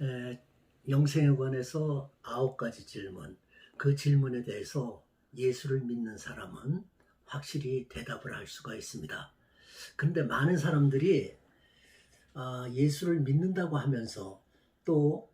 에, 영생에 관해서 9가지 질문, 그 질문에 대해서 예수를 믿는 사람은 확실히 대답을 할 수가 있습니다. 그런데 많은 사람들이 예수를 믿는다고 하면서 또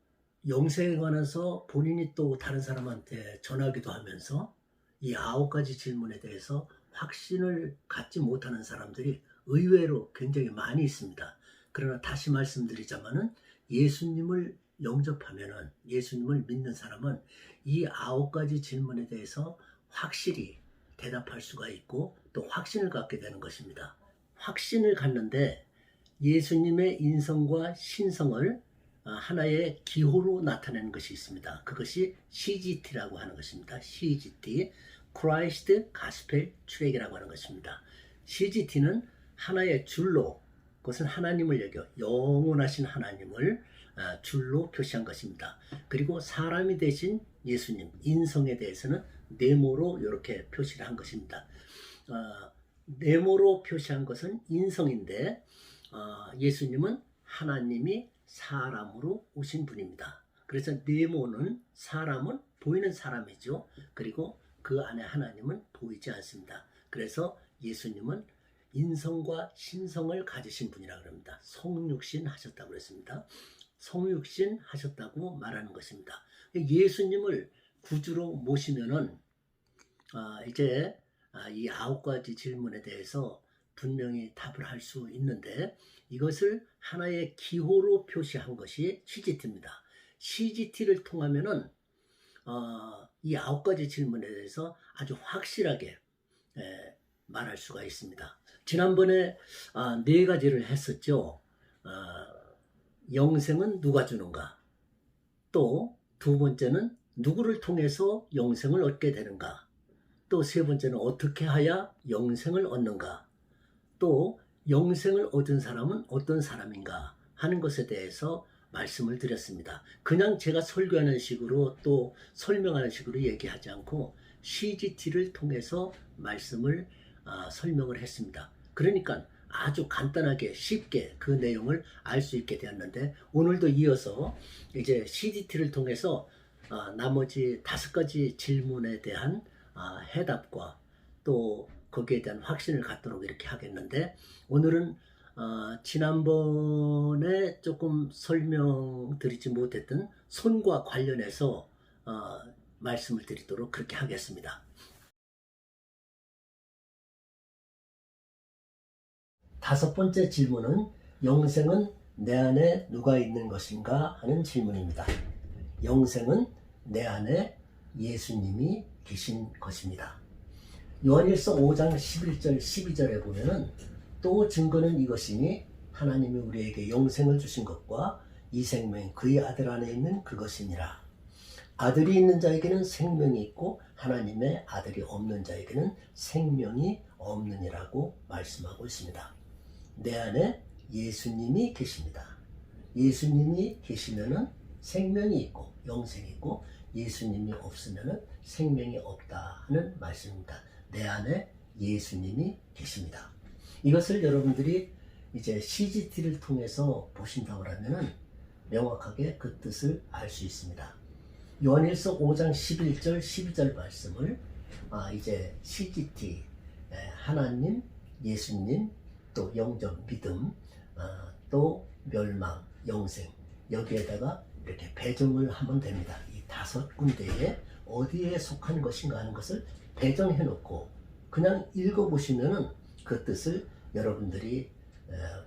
영생에 관해서 본인이 또 다른 사람한테 전하기도 하면서 이 9가지 질문에 대해서 확신을 갖지 못하는 사람들이 의외로 굉장히 많이 있습니다. 그러나 다시 말씀드리자면은 예수님을 영접하면은, 예수님을 믿는 사람은 이 9가지 질문에 대해서 확실히 대답할 수가 있고 또 확신을 갖게 되는 것입니다. 확신을 갖는데 예수님의 인성과 신성을 하나의 기호로 나타내는 것이 있습니다. 그것이 CGT라고 하는 것입니다. CGT, Christ Gospel Track이라고 하는 것입니다. CGT는 하나의 줄로, 그것은 하나님을 얘기해요. 영원하신 하나님을 줄로 표시한 것입니다. 그리고 사람이 되신 예수님, 인성에 대해서는 네모로 이렇게 표시를 한 것입니다. 네모로 표시한 것은 인성인데 예수님은 하나님이 사람으로 오신 분입니다. 그래서 네모는 사람은 보이는 사람이죠. 그리고 그 안에 하나님은 보이지 않습니다. 그래서 예수님은 인성과 신성을 가지신 분이라고 합니다. 성육신 하셨다고 그랬습니다. 성육신 하셨다고 말하는 것입니다. 예수님을 구주로 모시면은 이제 이 9가지 질문에 대해서 분명히 답을 할 수 있는데 이것을 하나의 기호로 표시한 것이 CGT입니다. CGT를 통하면은 이 9가지 질문에 대해서 아주 확실하게 말할 수가 있습니다. 지난번에 4가지를 했었죠. 영생은 누가 주는가? 또 2번째는 누구를 통해서 영생을 얻게 되는가? 또 3번째는 어떻게 하야 영생을 얻는가? 또 영생을 얻은 사람은 어떤 사람인가 하는 것에 대해서 말씀을 드렸습니다. 그냥 제가 설교하는 식으로 또 설명하는 식으로 얘기하지 않고 CGT를 통해서 말씀을 설명을 했습니다. 그러니까 아주 간단하게 쉽게 그 내용을 알 수 있게 되었는데 오늘도 이어서 이제 CGT를 통해서 나머지 5가지 질문에 대한 해답과 또 거기에 대한 확신을 갖도록 이렇게 하겠는데 오늘은 지난번에 조금 설명드리지 못했던 손과 관련해서 말씀을 드리도록 그렇게 하겠습니다. 5번째 질문은 영생은 내 안에 누가 있는 것인가 하는 질문입니다. 영생은 내 안에 예수님이 계신 것입니다. 요한일서 5장 11절 12절에 보면은 또 증거는 이것이니 하나님이 우리에게 영생을 주신 것과 이 생명이 그의 아들 안에 있는 그것이니라. 아들이 있는 자에게는 생명이 있고 하나님의 아들이 없는 자에게는 생명이 없느니라고 말씀하고 있습니다. 내 안에 예수님이 계십니다. 예수님이 계시면은 생명이 있고 영생이 있고 예수님이 없으면은 생명이 없다 하는 말씀입니다. 내 안에 예수님이 계십니다. 이것을 여러분들이 이제 CGT를 통해서 보신다고 하면은 명확하게 그 뜻을 알 수 있습니다. 요한일서 5장 11절 12절 말씀을 이제 CGT 하나님, 예수님, 또 영접, 믿음, 또 멸망, 영생 여기에다가 이렇게 배정을 하면 됩니다. 이 5군데에 어디에 속한 것인가 하는 것을 배정해 놓고 그냥 읽어보시면은 그 뜻을 여러분들이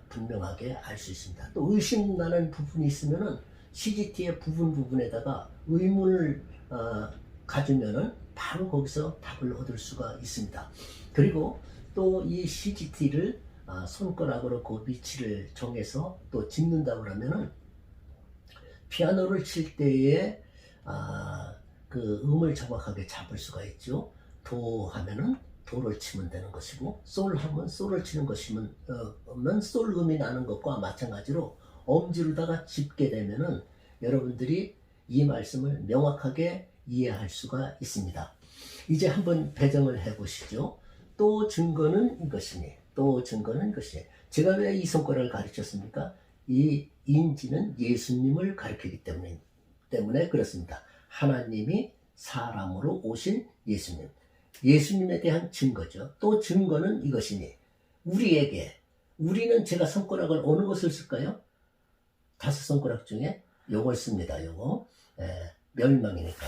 분명하게 알 수 있습니다. 또 의심나는 부분이 있으면은 CGT의 부분에다가 의문을 가지면은 바로 거기서 답을 얻을 수가 있습니다. 그리고 또 이 CGT를 손가락으로 그 위치를 정해서 또 짚는다고 하면은 피아노를 칠 때에 그 음을 정확하게 잡을 수가 있죠. 도 하면은 도를 치면 되는 것이고 솔 하면 솔을 치는 것이면 솔 음이 나는 것과 마찬가지로 엄지로다가 짚게 되면은 여러분들이 이 말씀을 명확하게 이해할 수가 있습니다. 이제 한번 배정을 해 보시죠. 또 증거는 이것이니 또 증거는 이것이니 제가 왜 이 손가락을 가르쳤습니까? 이 인지는 예수님을 가리키기 때문에 그렇습니다. 하나님이 사람으로 오신 예수님. 예수님에 대한 증거죠. 또 증거는 이것이니 우리는 제가 손가락을 어느 것을 쓸까요? 5손가락 중에 요걸 씁니다. 요거 멸망이니까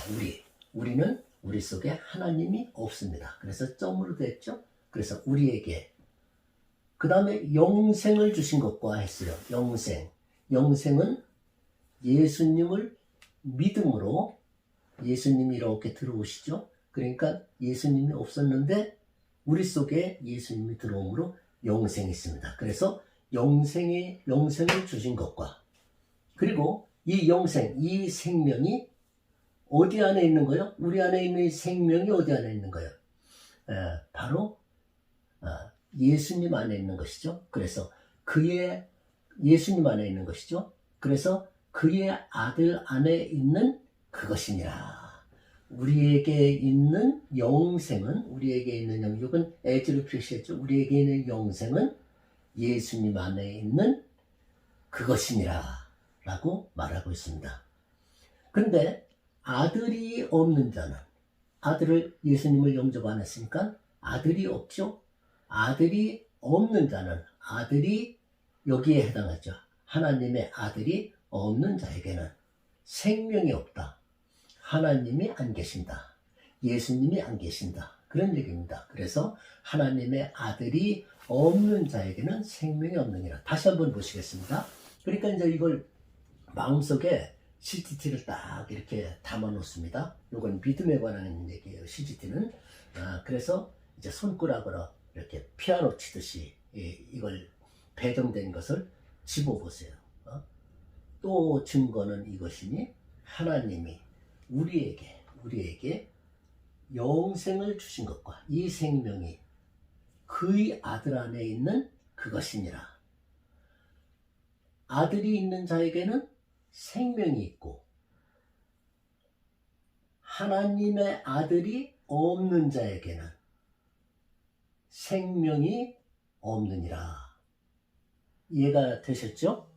우리는 우리 속에 하나님이 없습니다. 그래서 점으로 됐죠. 그래서 우리에게 그 다음에 영생을 주신 것과 했어요. 영생은 예수님을 믿음으로 예수님이 이렇게 들어오시죠. 그러니까 예수님이 없었는데 우리 속에 예수님이 들어옴으로 영생이 있습니다. 그래서 영생을 주신 것과 그리고 이 영생, 이 생명이 어디 안에 있는 거예요? 우리 안에 있는 이 생명이 어디 안에 있는 거예요? 바로 예수님 안에 있는 것이죠. 그래서 예수님 안에 있는 것이죠. 그래서 그의 아들 안에 있는 그것이니라. 우리에게 있는 영생은 이건 에즈로 표시했죠. 우리에게 있는 영생은 예수님 안에 있는 그것이니라 라고 말하고 있습니다. 근데 아들이 없는 자는 예수님을 영접 안 했으니까 아들이 없죠. 아들이 없는 자는 아들이 여기에 해당하죠. 하나님의 아들이 없는 자에게는 생명이 없다. 하나님이 안 계신다. 예수님이 안 계신다. 그런 얘기입니다. 그래서 하나님의 아들이 없는 자에게는 생명이 없느니라. 다시 한번 보시겠습니다. 그러니까 이제 이걸 마음속에 CGT를 딱 이렇게 담아 놓습니다. 이건 믿음에 관한 얘기예요. CGT는. 그래서 이제 손가락으로 이렇게 피아노 치듯이 이걸 배정된 것을 집어 보세요. 또 증거는 이것이니 하나님이 우리에게 영생을 주신 것과 이 생명이 그의 아들 안에 있는 그것이니라. 아들이 있는 자에게는 생명이 있고 하나님의 아들이 없는 자에게는 생명이 없느니라. 이해가 되셨죠?